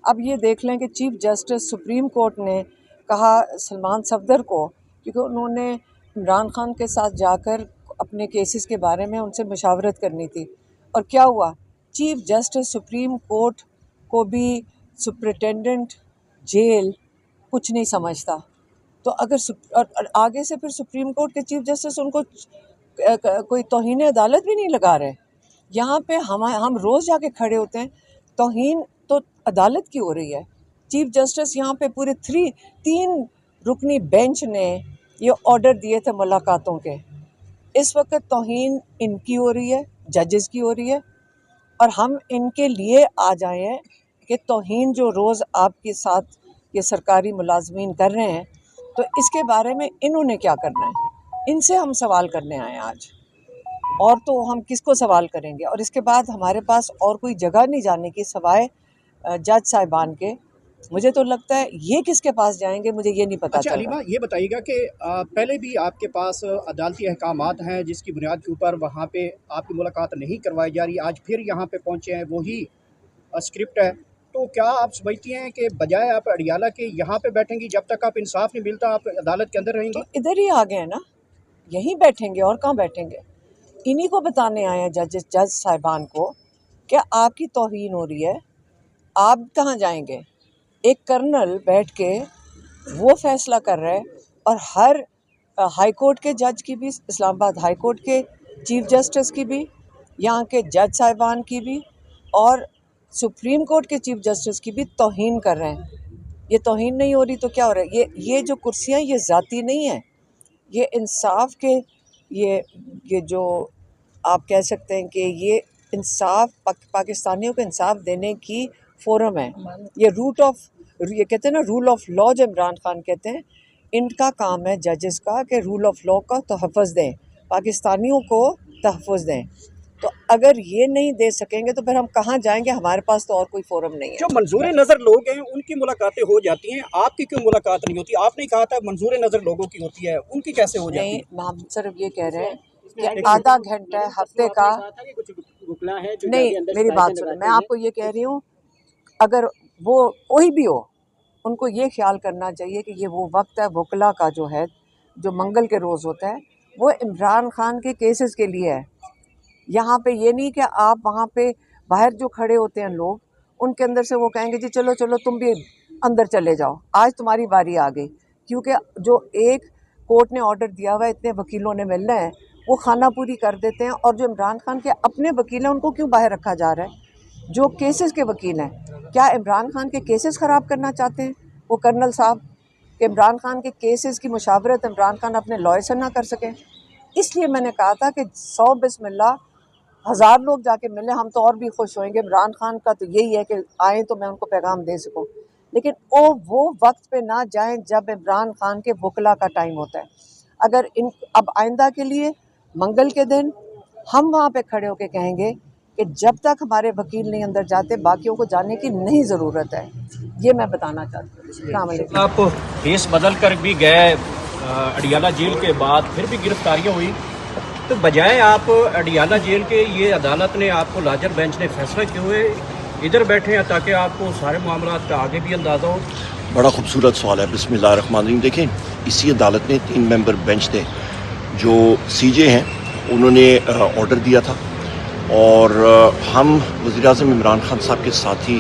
اب یہ دیکھ لیں کہ چیف جسٹس سپریم کورٹ نے کہا سلمان صفدر کو، کیونکہ انہوں نے عمران خان کے ساتھ جا کر اپنے کیسز کے بارے میں ان سے مشاورت کرنی تھی، اور کیا ہوا، چیف جسٹس سپریم کورٹ کو بھی سپرنٹینڈنٹ جیل کچھ نہیں سمجھتا، تو اگر اور آگے سے پھر سپریم کورٹ کے چیف جسٹس ان کو کوئی توہین عدالت بھی نہیں لگا رہے۔ یہاں پہ ہم روز جا کے کھڑے ہوتے ہیں، توہین تو عدالت کی ہو رہی ہے۔ چیف جسٹس یہاں پہ پورے 3 رکنی بینچ نے یہ آرڈر دیے تھے ملاقاتوں کے، اس وقت توہین ان کی ہو رہی ہے، ججز کی ہو رہی ہے، اور ہم ان کے لیے آ جائے ہیں کہ توہین جو روز آپ کے ساتھ یہ سرکاری ملازمین کر رہے ہیں، تو اس کے بارے میں انہوں نے کیا کرنا ہے، ان سے ہم سوال کرنے آئے ہیں آج، اور تو ہم کس کو سوال کریں گے؟ اور اس کے بعد ہمارے پاس اور کوئی جگہ نہیں جانے کی سوائے جج صاحبان کے۔ مجھے تو لگتا ہے یہ کس کے پاس جائیں گے، مجھے یہ نہیں پتا اچھا چل علیمہ، رہا۔ یہ بتائیے گا کہ پہلے بھی آپ کے پاس عدالتی احکامات ہیں جس کی بنیاد کے اوپر وہاں پہ آپ کی ملاقات نہیں کروائی جا رہی، آج پھر یہاں پہ پہنچے ہیں، وہی اسکرپٹ ہے، تو کیا آپ سمجھتی ہیں کہ بجائے آپ اڈیالہ کے یہاں پہ بیٹھیں گی، جب تک آپ انصاف نہیں ملتا آپ عدالت کے اندر رہیں تو گی؟ ادھر ہی آ گئے نا، یہیں بیٹھیں گے، اور کہاں بیٹھیں گے؟ انہی کو بتانے آئے ہیں جج صاحبان کو کہ آپ کی توہین ہو رہی ہے، آپ کہاں جائیں گے؟ ایک کرنل بیٹھ کے وہ فیصلہ کر رہے، اور ہر ہائی کورٹ کے جج کی بھی، اسلام آباد ہائی کورٹ کے چیف جسٹس کی بھی، یہاں کے جج صاحبان کی بھی، اور سپریم کورٹ کے چیف جسٹس کی بھی توہین کر رہے ہیں۔ یہ توہین نہیں ہو رہی تو کیا ہو رہا ہے؟ یہ جو کرسیاں یہ ذاتی نہیں ہیں، یہ انصاف کے، یہ جو آپ کہہ سکتے ہیں کہ یہ انصاف پاکستانیوں کو انصاف دینے کی فورم ہے۔ یہ کہتے ہیں نا رول آف لا، جو عمران خان کہتے ہیں، ان کا کام ہے ججز کا کہ رول آف لا کا تحفظ دیں، پاکستانیوں کو تحفظ دیں۔ تو اگر یہ نہیں دے سکیں گے تو پھر ہم کہاں جائیں گے؟ ہمارے پاس تو اور کوئی فورم نہیں ہے۔ جو منظور نظر لوگ ہیں ان کی ملاقاتیں ہو جاتی ہیں، آپ کی کیوں ملاقات نہیں ہوتی؟ آپ نے کہا تھا منظور نظر لوگوں کی ہوتی ہے، ان کی کیسے ہو جاتی ہے؟ نہیں، ہم صرف یہ کہہ رہے ہیں کہ آدھا گھنٹہ ہفتے کا نہیں، میری بات سنیں، میں آپ کو یہ کہہ رہی ہوں، اگر وہ کوئی بھی ہو، ان کو یہ خیال کرنا چاہیے کہ یہ وہ وقت ہے وکلا کا جو ہے، جو منگل کے روز ہوتا ہے، وہ عمران خان کے کیسز کے لیے ہے۔ یہاں پہ یہ نہیں کہ آپ وہاں پہ باہر جو کھڑے ہوتے ہیں لوگ، ان کے اندر سے وہ کہیں گے جی چلو چلو تم بھی اندر چلے جاؤ، آج تمہاری باری آ گئی، کیونکہ جو ایک کورٹ نے آرڈر دیا ہوا ہے، اتنے وکیلوں نے ملنا ہے، وہ خانہ پوری کر دیتے ہیں، اور جو عمران خان کے اپنے وکیل ہیں ان کو کیوں باہر رکھا جا رہا ہے؟ جو کیسز کے وکیل ہیں، کیا عمران خان کے کیسز خراب کرنا چاہتے ہیں وہ کرنل صاحب، کہ عمران خان کے کیسز کی مشاورت عمران خان اپنے لائر سے نہ کر سکیں؟ اس لیے میں نے کہا تھا کہ 100 بسم اللہ 1000 لوگ جا کے ملیں، ہم تو اور بھی خوش ہوئیں گے۔ عمران خان کا تو یہی ہے کہ آئیں تو میں ان کو پیغام دے سکوں، لیکن وہ وقت پہ نہ جائیں جب عمران خان کے وکلا کا ٹائم ہوتا ہے۔ اگر اب آئندہ کے لیے منگل کے دن ہم وہاں پہ کھڑے ہو کے کہیں گے کہ جب تک ہمارے وکیل نہیں اندر جاتے باقیوں کو جانے کی نہیں ضرورت ہے، یہ میں بتانا چاہتی ہوں۔ السلام علیکم۔ آپ کیس بدل کر بھی گئے اڈیالہ جیل کے بعد، پھر بھی گرفتاریاں ہوئی، تو بجائے آپ اڈیالہ جیل کے یہ عدالت نے آپ کو لاجر بینچ نے فیصلہ کیے ہوئے ادھر بیٹھے ہیں تاکہ آپ کو سارے معاملات کا آگے بھی اندازہ ہو؟ بڑا خوبصورت سوال ہے۔ بسم اللہ الرحمن الرحیم۔ دیکھیں، اسی عدالت نے 3 ممبر بینچ تھے، جو سی جے ہیں انہوں نے آرڈر دیا تھا، اور ہم وزیراعظم عمران خان صاحب کے ساتھی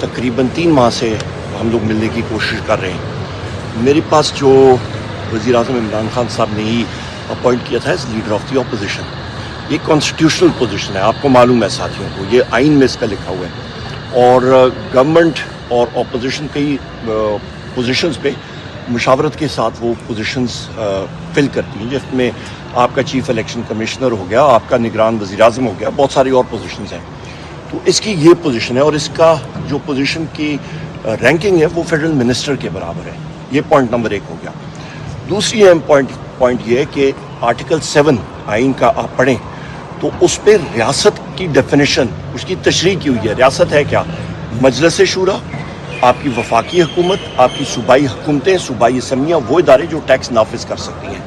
تقریباً 3 ماہ سے ہم لوگ ملنے کی کوشش کر رہے ہیں۔ میرے پاس جو وزیراعظم عمران خان صاحب نے ہی اپوائنٹ کیا تھا as leader of the opposition, یہ کانسٹیٹیوشنل پوزیشن ہے، آپ کو معلوم ہے ساتھیوں کو، یہ آئین میں اس کا لکھا ہوا ہے، اور گورنمنٹ اور اپوزیشن کئی پوزیشنز پہ مشاورت کے ساتھ وہ پوزیشنز فل کرتی ہیں، جس میں آپ کا چیف الیکشن کمشنر ہو گیا، آپ کا نگران وزیر اعظم ہو گیا، بہت ساری اور پوزیشنز ہیں۔ تو اس کی یہ پوزیشن ہے، اور اس کا جو پوزیشن کی رینکنگ ہے وہ فیڈرل منسٹر کے برابر ہے۔ یہ پوائنٹ نمبر 1 ہو گیا۔ دوسری اہم پوائنٹ یہ ہے کہ آرٹیکل 7 آئین کا آپ پڑھیں تو اس پہ ریاست کی ڈیفینیشن، اس کی تشریح کی ہوئی ہے۔ ریاست ہے کیا؟ مجلس شورا، آپ کی وفاقی حکومت، آپ کی صوبائی حکومتیں، صوبائی اسمبلیاں، وہ ادارے جو ٹیکس نافذ کر سکتی ہیں۔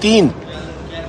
3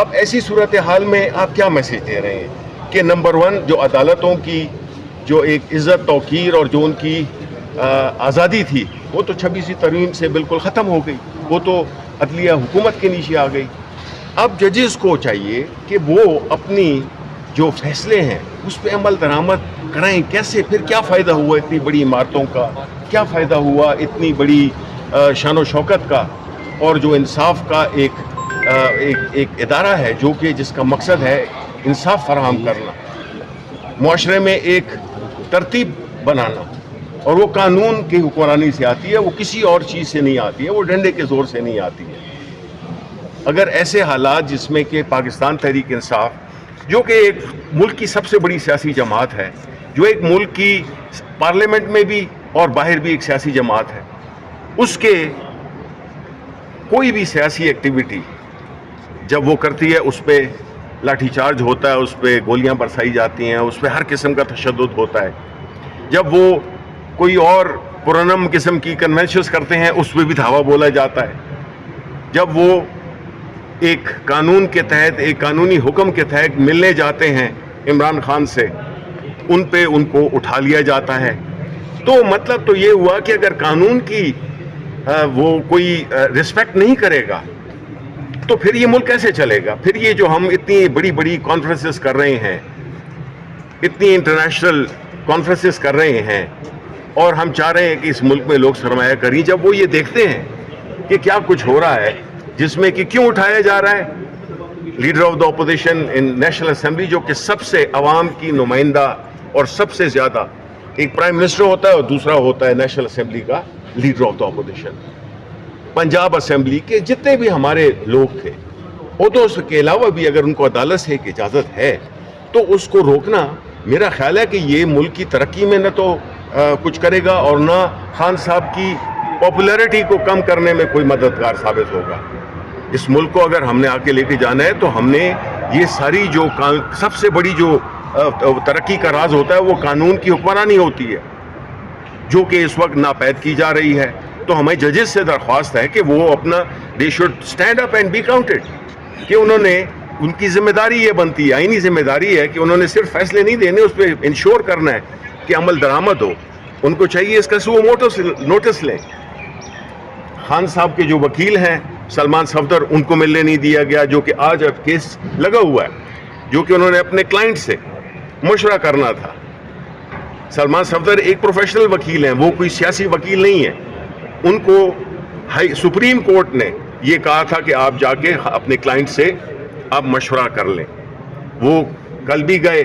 اب ایسی صورتحال میں آپ کیا میسیج دے رہے ہیں کہ نمبر 1 جو عدالتوں کی جو ایک عزت توقیر اور جو ان کی آزادی تھی وہ تو 26ویں ترمیم سے بالکل ختم ہو گئی, وہ تو عدلیہ حکومت کے نیچے آ گئی. اب ججز کو چاہیے کہ وہ اپنی جو فیصلے ہیں اس پہ عمل درآمد کرائیں. کیسے؟ پھر کیا فائدہ ہوا اتنی بڑی عمارتوں کا, کیا فائدہ ہوا اتنی بڑی شان و شوکت کا, اور جو انصاف کا ایک ادارہ ہے جو کہ جس کا مقصد ہے انصاف فراہم کرنا, معاشرے میں ایک ترتیب بنانا, اور وہ قانون کی حکمرانی سے آتی ہے, وہ کسی اور چیز سے نہیں آتی ہے, وہ ڈنڈے کے زور سے نہیں آتی ہے. اگر ایسے حالات جس میں کہ پاکستان تحریک انصاف جو کہ ایک ملک کی سب سے بڑی سیاسی جماعت ہے, جو ایک ملک کی پارلیمنٹ میں بھی اور باہر بھی ایک سیاسی جماعت ہے, اس کے کوئی بھی سیاسی ایکٹیویٹی جب وہ کرتی ہے اس پہ لاٹھی چارج ہوتا ہے, اس پہ گولیاں برسائی جاتی ہیں, اس پہ ہر قسم کا تشدد ہوتا ہے. جب وہ کوئی اور پرانم قسم کی کنونشنز کرتے ہیں اس پہ بھی دھاوا بولا جاتا ہے. جب وہ ایک قانون کے تحت, ایک قانونی حکم کے تحت ملنے جاتے ہیں عمران خان سے, ان پہ ان کو اٹھا لیا جاتا ہے. تو مطلب تو یہ ہوا کہ اگر قانون کی وہ کوئی رسپیکٹ نہیں کرے گا تو پھر یہ ملک کیسے چلے گا؟ پھر یہ جو ہم اتنی بڑی بڑی کانفرنسز کر رہے ہیں, اتنی انٹرنیشنل کانفرنسز کر رہے ہیں, اور ہم چاہ رہے ہیں کہ اس ملک میں لوگ سرمایہ کاری, جب وہ یہ دیکھتے ہیں کہ کیا کچھ ہو رہا ہے جس میں کہ کیوں اٹھایا جا رہا ہے leader of the opposition in national assembly, جو کہ سب سے عوام کی نمائندہ اور سب سے زیادہ, ایک پرائم منسٹر ہوتا ہے اور دوسرا ہوتا ہے نیشنل اسمبلی کا leader of the opposition. Punjab assembly کے جتنے بھی ہمارے لوگ تھے, وہ تو اس کے علاوہ بھی اگر ان کو عدالت سے ایک اجازت ہے تو اس کو روکنا میرا خیال ہے کہ یہ ملک کی ترقی میں نہ تو کچھ کرے گا اور نہ خان صاحب کی پاپولیرٹی کو کم کرنے میں کوئی مددگار ثابت ہوگا. اس ملک کو اگر ہم نے آگے لے کے جانا ہے تو ہم نے یہ ساری جو سب سے بڑی جو ترقی کا راز ہوتا ہے وہ قانون کی حکمرانی ہوتی ہے, جو کہ اس وقت ناپید کی جا رہی ہے. تو ہمیں ججز سے درخواست ہے کہ وہ اپنا they should stand up and be counted, کہ انہوں نے, ان کی ذمہ داری یہ بنتی ہے, آئینی ذمہ داری ہے کہ انہوں نے صرف فیصلے نہیں دینے, اس پہ انشور کرنا ہے کہ عمل درآمد ہو. ان کو چاہیے اس کا سو نوٹس لیں. خان صاحب کے جو وکیل ہیں سلمان صفدر, ان کو ملنے نہیں دیا گیا, جو کہ آج اب کیس لگا ہوا ہے, جو کہ انہوں نے اپنے کلائنٹ سے مشورہ کرنا تھا. سلمان صفدر ایک پروفیشنل وکیل ہیں, وہ کوئی سیاسی وکیل نہیں ہے. ان کو سپریم کورٹ نے یہ کہا تھا کہ آپ جا کے اپنے کلائنٹ سے آپ مشورہ کر لیں. وہ کل بھی گئے,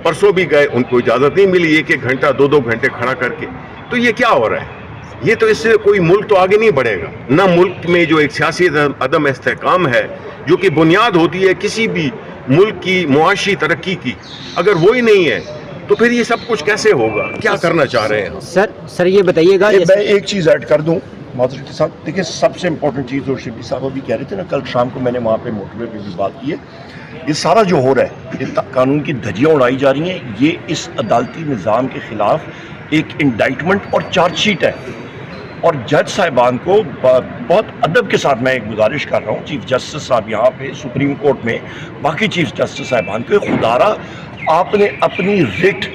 پرسوں بھی گئے, ان کو اجازت نہیں ملی 1-1 گھنٹہ 2-2 گھنٹے کھڑا کر کے. تو یہ کیا ہو رہا ہے؟ یہ تو اس سے کوئی ملک تو آگے نہیں بڑھے گا. نہ ملک میں جو ایک سیاسی عدم استحکام ہے جو کہ بنیاد ہوتی ہے کسی بھی ملک کی معاشی ترقی کی, اگر وہی نہیں ہے تو پھر یہ سب کچھ کیسے ہوگا؟ کیا کرنا چاہ رہے ہیں؟ سر یہ بتائیے گا, میں ایک چیز ایڈ کر دوں معذرت کے ساتھ. دیکھیں سب سے امپورٹنٹ چیز, اور شبلی صاحب ابھی کہہ رہے تھے نا, کل شام کو میں نے وہاں پہ موٹر وے پہ بھی بات کی ہے, یہ سارا جو ہو رہا ہے, یہ قانون کی دھجیاں اڑائی جا رہی ہیں, یہ اس عدالتی نظام کے خلاف ایک انڈائٹمنٹ اور چارج شیٹ ہے. اور جج صاحبان کو بہت ادب کے ساتھ میں ایک گزارش کر رہا ہوں, چیف جسٹس صاحب یہاں پہ سپریم کورٹ میں, باقی چیف جسٹس صاحبان کو, خدارہ آپ نے اپنی ریٹ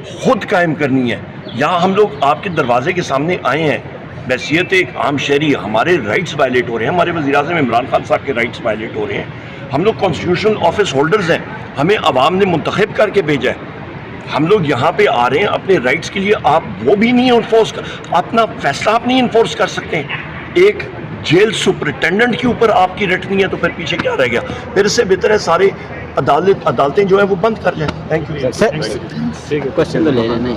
خود قائم کرنی ہے. یہاں ہم لوگ آپ کے دروازے کے سامنے آئے ہیں بحیثیت ایک عام شہری, ہمارے رائٹس وائلیٹ ہو رہے ہیں, ہمارے وزیر اعظم عمران خان صاحب کے رائٹس وائلیٹ ہو رہے ہیں. ہم لوگ کانسٹیٹیوشنل آفس ہولڈرز ہیں, ہمیں عوام نے منتخب کر کے بھیجا ہے. ہم لوگ یہاں پہ آ رہے ہیں اپنے رائٹس کے لیے, آپ وہ بھی نہیں انفورس اپنا فیصلہ آپ نہیں انفورس کر سکتے. ایک جیل سپرنٹینڈنٹ کے اوپر آپ کی ریٹ نہیں ہے تو پھر پیچھے کیا رہ گیا؟ پھر اس سے بہتر ہے سارے عدالتیں جو ہیں وہ بند کر جائیں. تھینک یو سر, کوشچن تو لے لینا.